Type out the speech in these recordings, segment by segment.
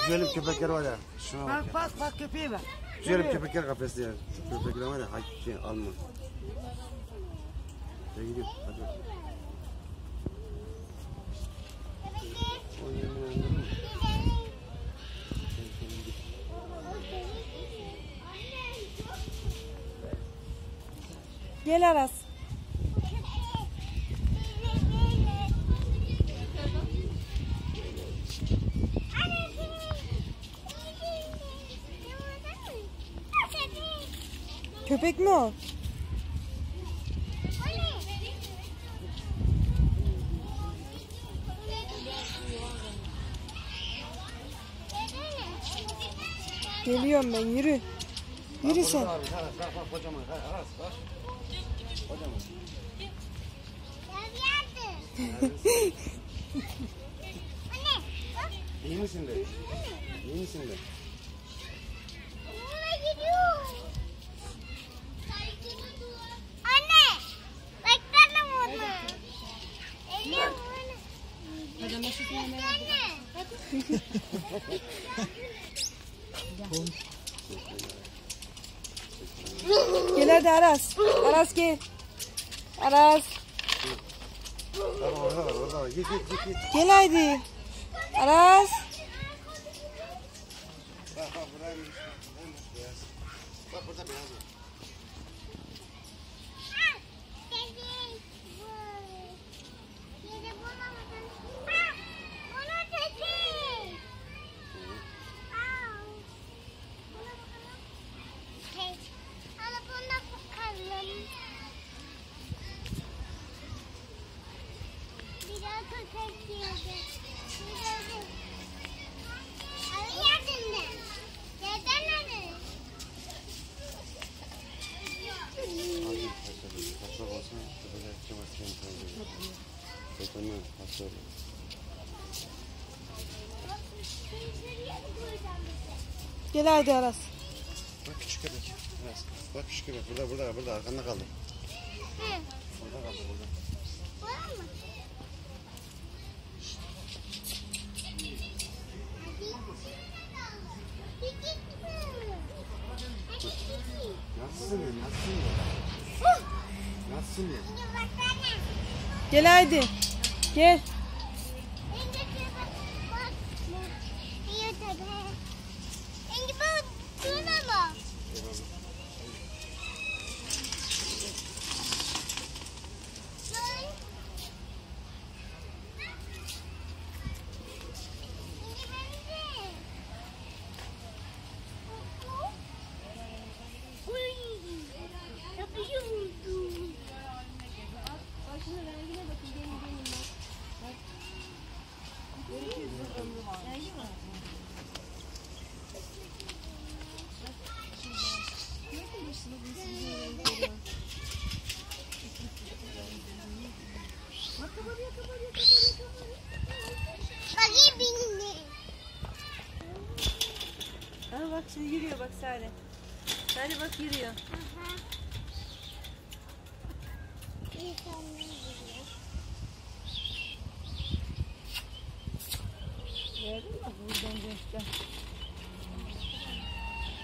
Güzelim köpekler var ya. Şuna bak ya. Bak köpeğe bak. Güzelim köpekler kafeste ya. Şu köpekler var ya. Şey alma. Şuraya gidiyor. Hadi bak. Gel Aras. Köpek mi o? Geliyorum ben, yürü. Yürü sen. Bak kocaman. Aras bak. Kocaman. İyi misin de? İyi misin de? Gel hadi Aras. Aras gel. Aras. Tamam orada var. Git. Gel haydi. Aras. Bak buraymış. Beyaz. Bak burada beyaz var. Gel haydi Aras. Bak küçük köpek. Biraz. Bak küçük köpek. Burada arkanda kaldı. Burada kaldı. Nasılsın ya? Gel haydi. Gel. Aa, bak şimdi yürüyor bak Sare. Sare bak yürüyor.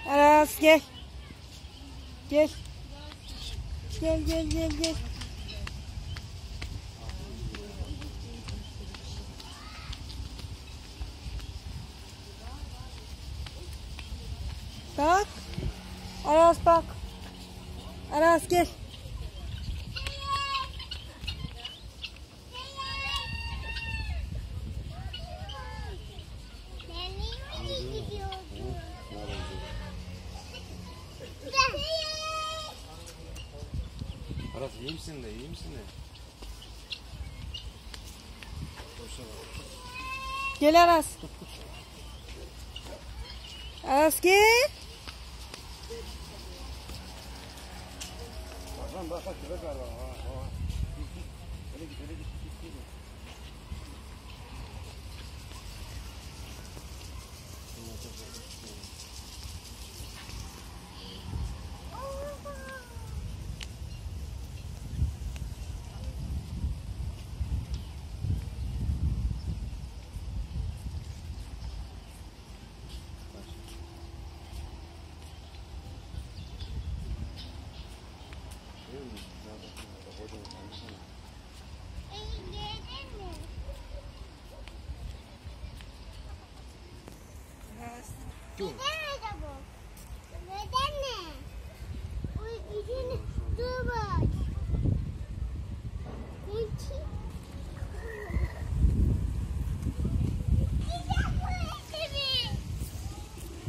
Aras gel. Gel. Gel. Bak. Aras bak. Aras gel. Aras iyi misin de? Gel Aras. Aras gel. Bak köpek var bak. Öyle git. Yok. Neden acaba? Neden ne? O izini dur bak. Geçin.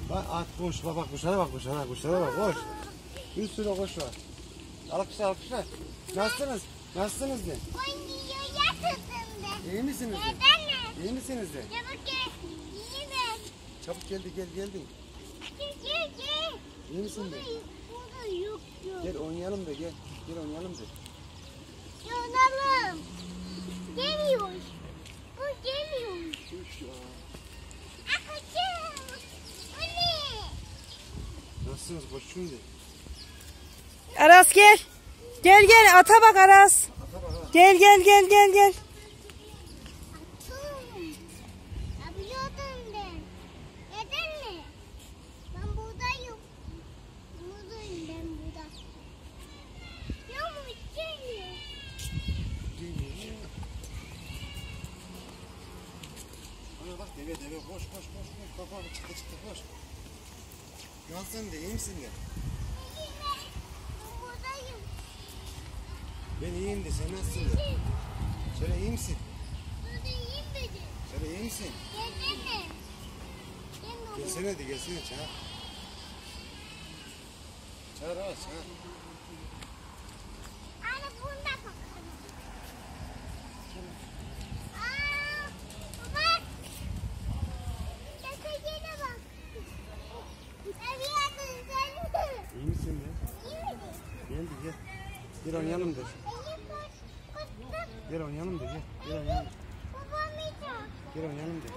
Bak at koş bak kuşlara bak kuşlara bak koş. Bir sürü kuş var. Alkışlar. Nasılsınız? Nasılsınız de? Oynuyor yatırdın de. İyi misiniz de? Neden ne? İyi misiniz de? Çabuk gel. İyi mi? Çabuk geldi. Gel. İyi misin de? Burada yok. Gel oynayalım de gel. Gel oynayalım de. Yanalım. Geliyor. Bu geliyor. Kuş ya. Akıcım. Bu ne? Nasılsınız koşun de? Aras gel. Gel ata bak Aras. Ata bak ha. Gel. Atım. Yapıyordum ben. Neden mi? Ben buradayım. Buradayım ben burada. Yok mu? Geliyor. Ana bak deve koş. Bak çıktı koş. Nasılsın de iyi misin de? Ben buradayım. Ben iyiyim de sen nasılsın de? Söyle iyi misin? Buradayım dedi. Söyle iyi misin? Gelsene. Gelsene çağır. Çağır. Anne bunda bakalım. Bak. Keseceğine bak. İyi misin de? Gel. Gel oynayalım de. Gel oynayalım de gel. Babam yiyecek. Gel oynayalım de.